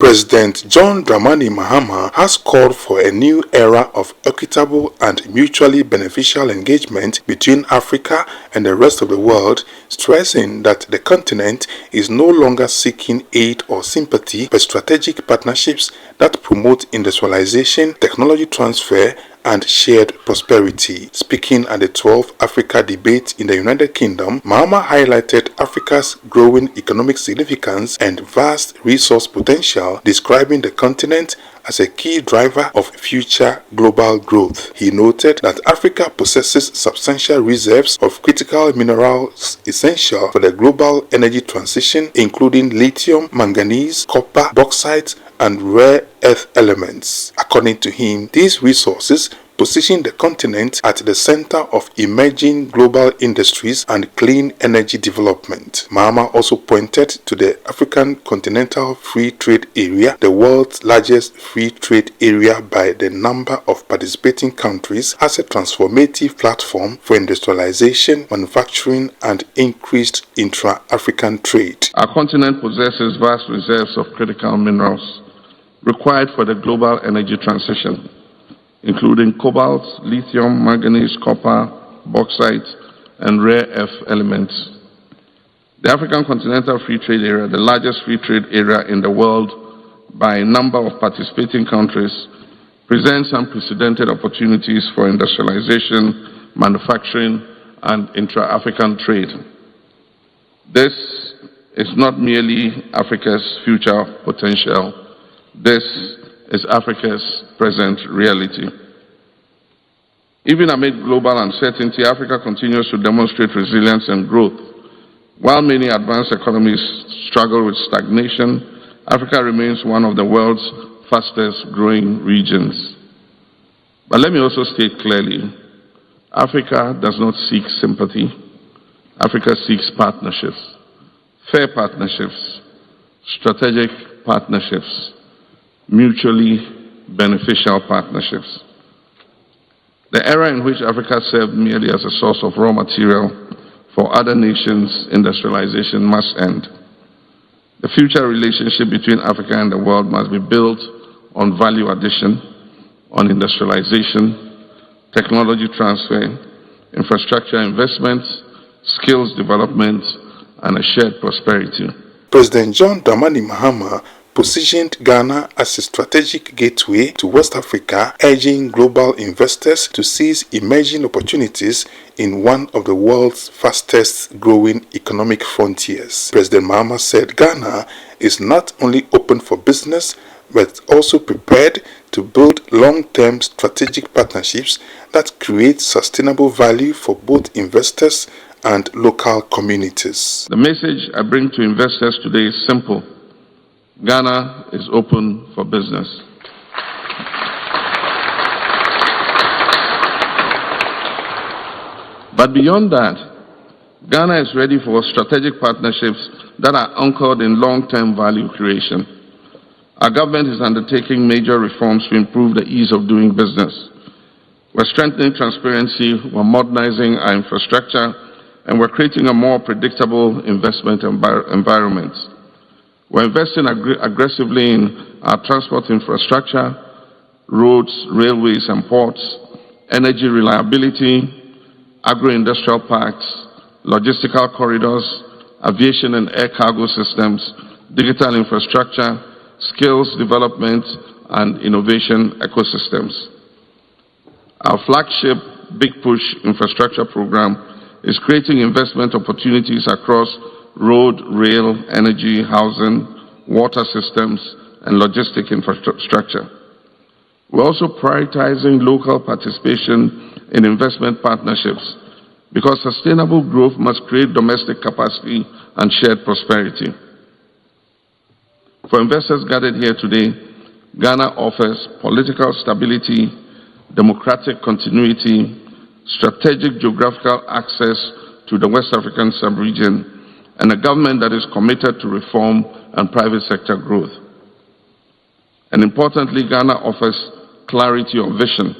President John Dramani Mahama has called for a new era of equitable and mutually beneficial engagement between Africa and the rest of the world, stressing that the continent is no longer seeking aid or sympathy but strategic partnerships that promote industrialization, technology transfer, and shared prosperity. Speaking at the 12th Africa debate in the United Kingdom, Mahama highlighted Africa's growing economic significance and vast resource potential, describing the continent as a key driver of future global growth. He noted that Africa possesses substantial reserves of critical minerals essential for the global energy transition, including lithium, manganese, copper, bauxite, and rare earth elements. According to him, these resources position the continent at the center of emerging global industries and clean energy development. Mahama also pointed to the African Continental Free Trade Area, the world's largest free trade area by the number of participating countries, as a transformative platform for industrialization, manufacturing, and increased intra-African trade. Our continent possesses vast reserves of critical minerals required for the global energy transition, including cobalt, lithium, manganese, copper, bauxite, and rare earth elements. The African Continental Free Trade Area, the largest free trade area in the world by number of participating countries, presents unprecedented opportunities for industrialization, manufacturing, and intra-African trade. This is not merely Africa's future potential. This is Africa's present reality. Even amid global uncertainty, Africa continues to demonstrate resilience and growth. While many advanced economies struggle with stagnation, Africa remains one of the world's fastest growing regions. But let me also state clearly, Africa does not seek sympathy. Africa seeks partnerships, fair partnerships, strategic partnerships, mutually beneficial partnerships. The era in which Africa served merely as a source of raw material for other nations' industrialization must end. The future relationship between Africa and the world must be built on value addition, on industrialization, technology transfer, infrastructure investments, skills development, and a shared prosperity. President John Dramani Mahama positioned Ghana as a strategic gateway to West Africa, urging global investors to seize emerging opportunities in one of the world's fastest growing economic frontiers. President Mahama said Ghana is not only open for business, but also prepared to build long-term strategic partnerships that create sustainable value for both investors and local communities. The message I bring to investors today is simple. Ghana is open for business. But beyond that, Ghana is ready for strategic partnerships that are anchored in long-term value creation. Our government is undertaking major reforms to improve the ease of doing business. We're strengthening transparency, we're modernizing our infrastructure, and we're creating a more predictable investment environment. We're investing aggressively in our transport infrastructure, roads, railways, and ports, energy reliability, agro-industrial parks, logistical corridors, aviation and air cargo systems, digital infrastructure, skills development, and innovation ecosystems. Our flagship Big Push infrastructure program is creating investment opportunities across road, rail, energy, housing, water systems, and logistic infrastructure. We're also prioritizing local participation in investment partnerships because sustainable growth must create domestic capacity and shared prosperity. For investors gathered here today, Ghana offers political stability, democratic continuity, strategic geographical access to the West African sub-region, and a government that is committed to reform and private sector growth. And importantly, Ghana offers clarity of vision